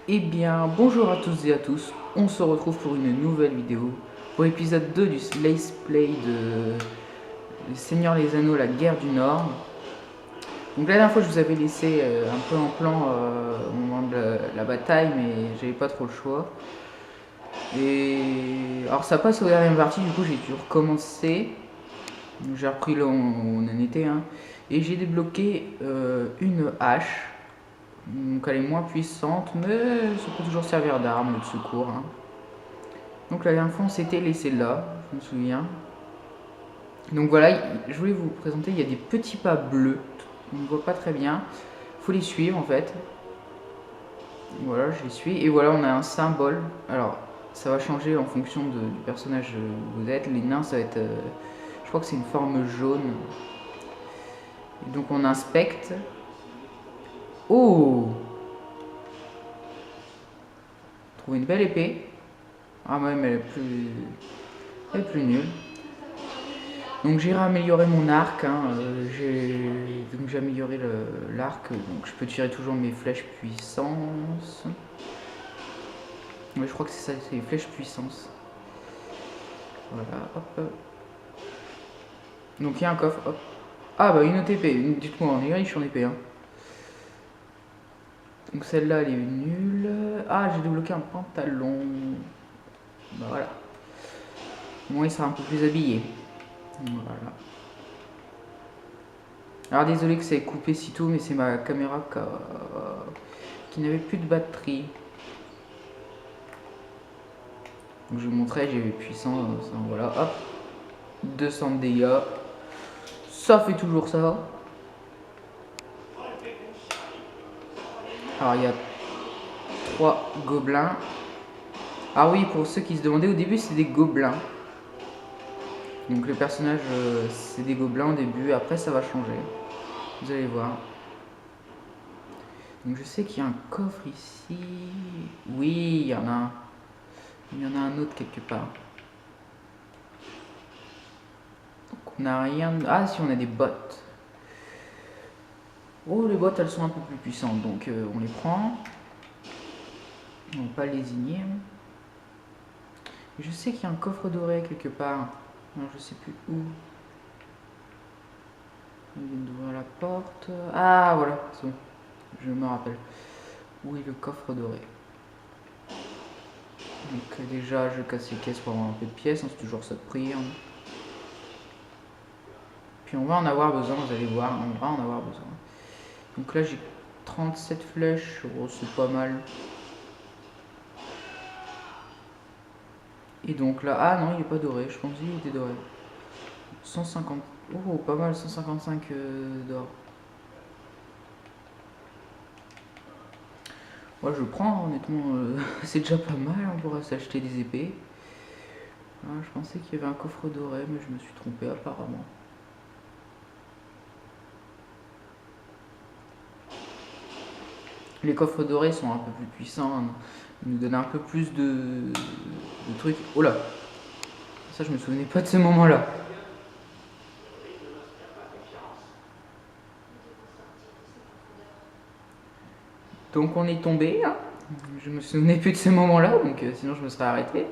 Eh bien, bonjour à tous et à tous, on se retrouve pour une nouvelle vidéo, pour l'épisode 2 du Let's Play de Le Seigneur des Anneaux, la guerre du Nord. Donc la dernière fois je vous avais laissé un peu en plan au moment de la bataille, mais j'avais pas trop le choix. Et alors ça passe aux dernières parties, du coup j'ai dû recommencer. J'ai repris là où on en était, hein. Et j'ai débloqué une hache. Donc elle est moins puissante, mais ça peut toujours servir d'arme ou de secours, hein. Donc la dernière fois on s'était laissé là, je me souviens. Donc voilà, je voulais vous présenter, il y a des petits pas bleus, on ne voit pas très bien. Il faut les suivre en fait. Voilà, je les suis. Et voilà, on a un symbole. Alors, ça va changer en fonction du personnage que vous êtes. Les nains, ça va être... je crois que c'est une forme jaune. Et donc on inspecte. Oh! Trouve une belle épée. Ah ouais, mais elle est plus nulle. Donc j'irai améliorer mon arc, hein. Donc j'ai amélioré l'arc, donc je peux tirer toujours mes flèches puissance. Ouais, je crois que c'est ça, c'est les flèches puissance. Voilà, hop. Donc il y a un coffre, hop. Ah bah une autre épée, dites-moi, on est riche en épée, hein. Donc celle-là elle est nulle. Ah, j'ai débloqué un pantalon. Bah voilà. Moi il sera un peu plus habillé. Voilà. Alors désolé que ça ait coupé si tôt, mais c'est ma caméra qui n'avait plus de batterie. Donc je vous montrais, j'ai puissant, voilà, hop, 200 de dégâts. Ça fait toujours ça. Alors il y a 3 gobelins. Ah oui, pour ceux qui se demandaient, au début c'est des gobelins. Donc le personnage c'est des gobelins au début, après ça va changer. Vous allez voir. Donc je sais qu'il y a un coffre ici. Oui, il y en a un. Il y en a un autre quelque part. Donc on n'a rien... Ah si, on a des bottes. Oh, les bottes elles sont un peu plus puissantes, donc on les prend. On va pas lésigner. Je sais qu'il y a un coffre doré quelque part. Non, je sais plus où. On vient d'ouvrir la porte. Ah voilà, c'est bon. Je me rappelle. Où est le coffre doré? Donc déjà, je casse les caisses pour avoir un peu de pièces, hein, c'est toujours ça de prix, hein. Puis on va en avoir besoin, vous allez voir, on va en avoir besoin. Donc là j'ai 37 flèches, oh, c'est pas mal. Et donc là, ah non il est pas doré, je pense qu'il était doré. 150, oh pas mal, 155 d'or. Moi je prends honnêtement, c'est déjà pas mal, on pourra s'acheter des épées. Ah, je pensais qu'il y avait un coffre doré, mais je me suis trompé apparemment. Les coffres dorés sont un peu plus puissants, hein. Ils nous donnent un peu plus de trucs. Oh là! Ça, je me souvenais pas de ce moment-là. Donc on est tombé, hein. Je me souvenais plus de ce moment-là, donc sinon je me serais arrêté.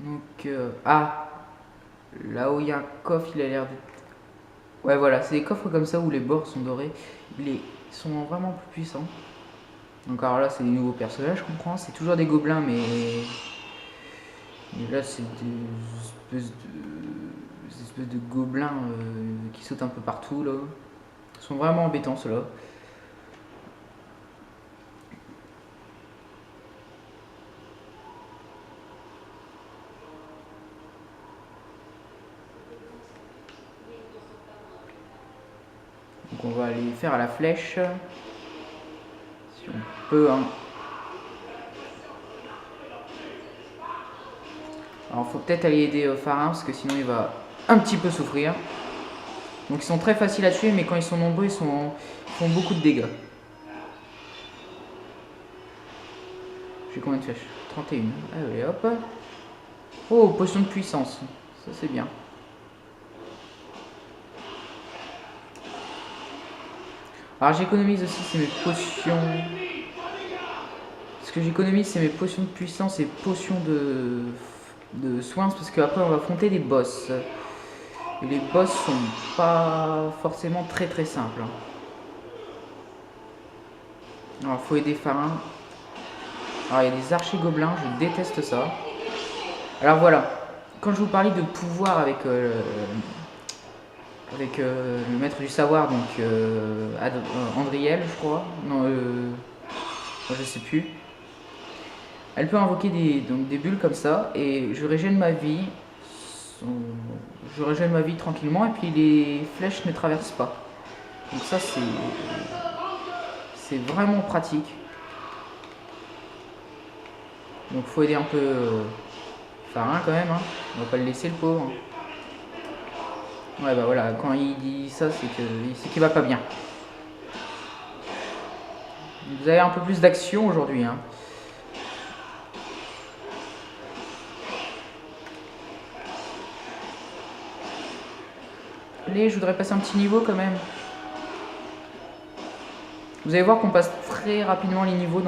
Donc, ah! Là où il y a un coffre, il a l'air d'être... Ouais, voilà, c'est des coffres comme ça où les bords sont dorés. Ils sont vraiment plus puissants. Donc alors là, c'est des nouveaux personnages, je comprends. C'est toujours des gobelins, mais là, c'est des espèces de gobelins qui sautent un peu partout, là. Ils sont vraiment embêtants, ceux-là. Donc on va aller faire à la flèche. Si on peut, hein. Alors faut peut-être aller aider Farin, parce que sinon il va un petit peu souffrir. Donc ils sont très faciles à tuer, mais quand ils sont nombreux, ils font beaucoup de dégâts. J'ai combien de flèches? 31. Allez, hop. Oh, potion de puissance. Ça, c'est bien. Alors, j'économise aussi, c'est mes potions. Ce que j'économise, c'est mes potions de puissance et potions de soins, parce qu'après on va affronter des boss. Et les boss sont pas forcément très très simples. Alors faut aider Farin. Alors il y a des archigobelins, je déteste ça. Alors voilà, quand je vous parlais de pouvoir avec le maître du savoir, donc Andriel, je crois. Non, je sais plus. Elle peut invoquer des bulles comme ça, et je régène ma vie. Je régène ma vie tranquillement, et puis les flèches ne traversent pas. Donc ça, c'est vraiment pratique. Donc faut aider un peu Farin quand même, hein. On va pas le laisser, le pauvre. Ouais, bah voilà, quand il dit ça, c'est qu'il va pas bien. Vous avez un peu plus d'action aujourd'hui, hein. Allez, je voudrais passer un petit niveau quand même. Vous allez voir qu'on passe très rapidement les niveaux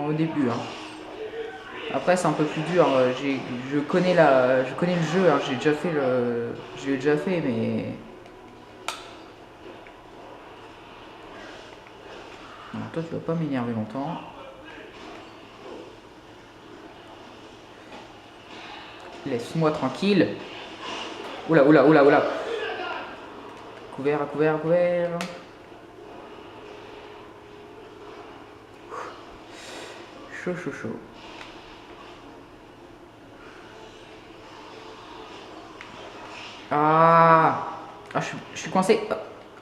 au début, hein. Après c'est un peu plus dur. Je connais le jeu, hein. Je l'ai déjà fait, mais non, toi tu vas pas m'énerver longtemps. Laisse-moi tranquille. Oula, oula, oula, oula. Couvert, couvert, couvert. Chaud, chaud, chaud. Ah, je suis coincé.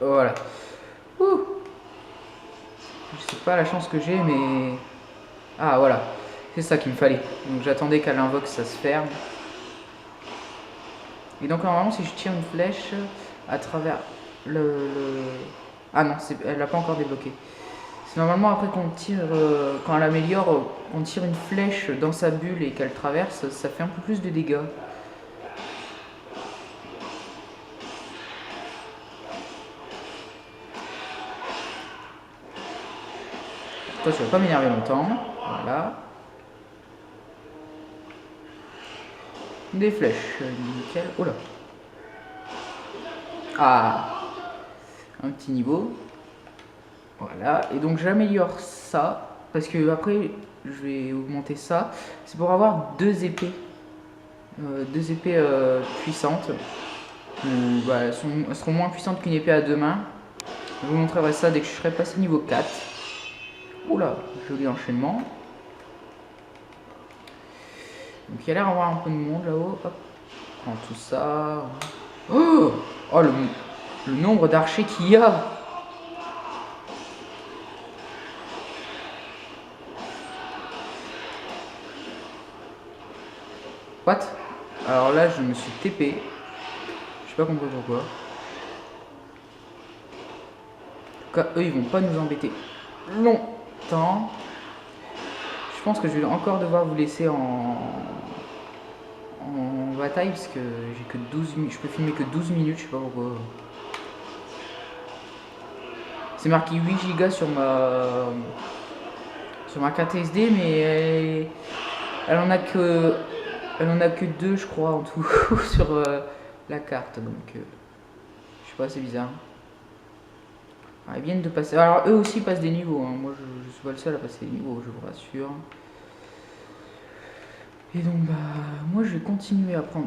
Oh, voilà. Ouh. Je sais pas la chance que j'ai, mais... Ah, voilà. C'est ça qu'il me fallait. Donc j'attendais qu'elle invoque, ça se ferme. Et donc normalement, si je tire une flèche à travers Ah non, elle l'a pas encore débloqué. C'est normalement après qu'on tire, quand elle améliore, on tire une flèche dans sa bulle et qu'elle traverse, ça fait un peu plus de dégâts. Toi, tu vas pas m'énerver longtemps. Voilà. Des flèches, nickel. Oh là. Ah, un petit niveau. Voilà. Et donc j'améliore ça parce que après je vais augmenter ça. C'est pour avoir deux épées puissantes. Bah, elles seront moins puissantes qu'une épée à deux mains. Je vous montrerai ça dès que je serai passé niveau 4. Oula, joli enchaînement. Donc il y a l'air d'avoir un peu de monde là-haut. Hop, prends tout ça. Oh, oh le nombre d'archers qu'il y a. What? Alors là, je me suis TP. Je sais pas compris pourquoi. En tout cas, eux, ils vont pas nous embêter longtemps. Je pense que je vais encore devoir vous laisser en bataille parce que j'ai que 12 minutes. Je peux filmer que 12 minutes, je sais pas pourquoi. C'est marqué 8 Go sur ma carte SD, mais elle en a que 2, je crois, en tout sur la carte. Donc je sais pas, c'est bizarre. Alors, ils viennent de passer. Alors eux aussi passent des niveaux, hein. Moi je suis pas le seul à passer des niveaux, je vous rassure. Et donc bah moi je vais continuer à prendre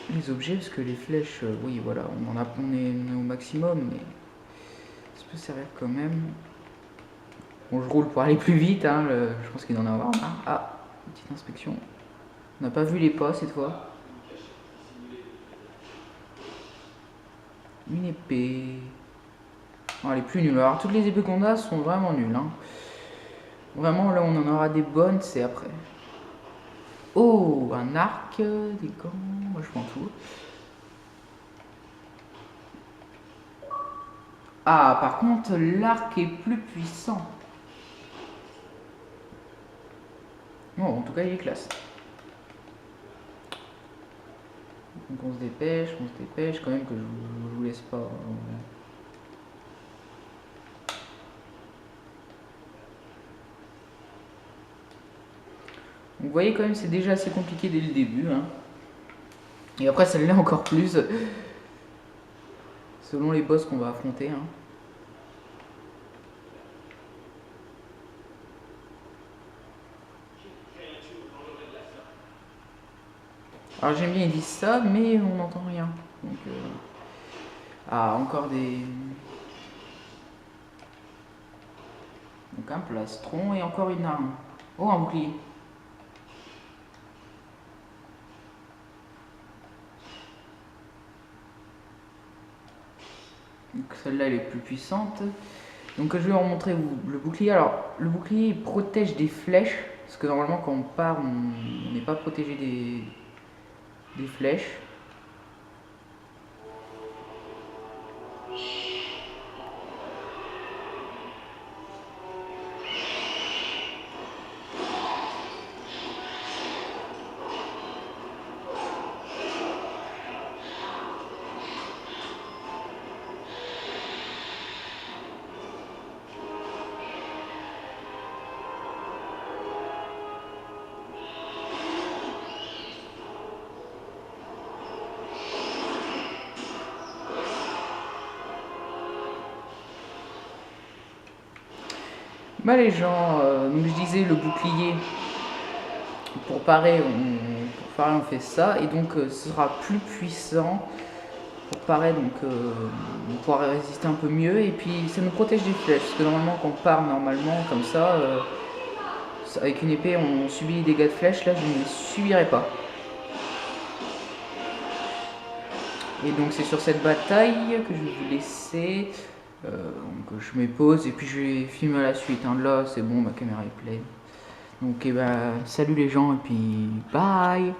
les objets parce que les flèches, oui voilà, on est au maximum, mais ça peut servir quand même. Bon, je roule pour aller plus vite, hein, je pense qu'il doit en avoir marre. Ah, petite inspection. On n'a pas vu les pas cette fois. Une épée. Oh, elle est plus nulle. Alors toutes les épées qu'on a sont vraiment nulles, hein. Vraiment là on en aura des bonnes, c'est après. Oh, un arc, des gants, moi je prends tout. Ah, par contre, l'arc est plus puissant. Bon, en tout cas, il est classe. Donc on se dépêche quand même que je vous laisse pas. vous voyez quand même c'est déjà assez compliqué dès le début. Hein. Et après ça l'est encore plus. Selon les boss qu'on va affronter. Hein. Alors j'aime bien ils disent ça, mais on n'entend rien. Donc, ah, encore des... Donc un plastron et encore une arme. Oh, un bouclier. Donc celle-là elle est plus puissante. Donc je vais vous montrer le bouclier. Alors le bouclier il protège des flèches. Parce que normalement quand on part on n'est pas protégé des flèches. Bah les gens, donc je disais le bouclier, pour parer on fait ça, et donc ce sera plus puissant, pour parer donc on pourra résister un peu mieux, et puis ça nous protège des flèches, parce que normalement quand on part normalement comme ça, avec une épée on subit des dégâts de flèches, là je ne les subirai pas. Et donc c'est sur cette bataille que je vais vous laisser. Donc je mets pause et puis je vais filmer la suite. Hein. Là c'est bon, ma caméra est pleine. Donc salut les gens et puis bye.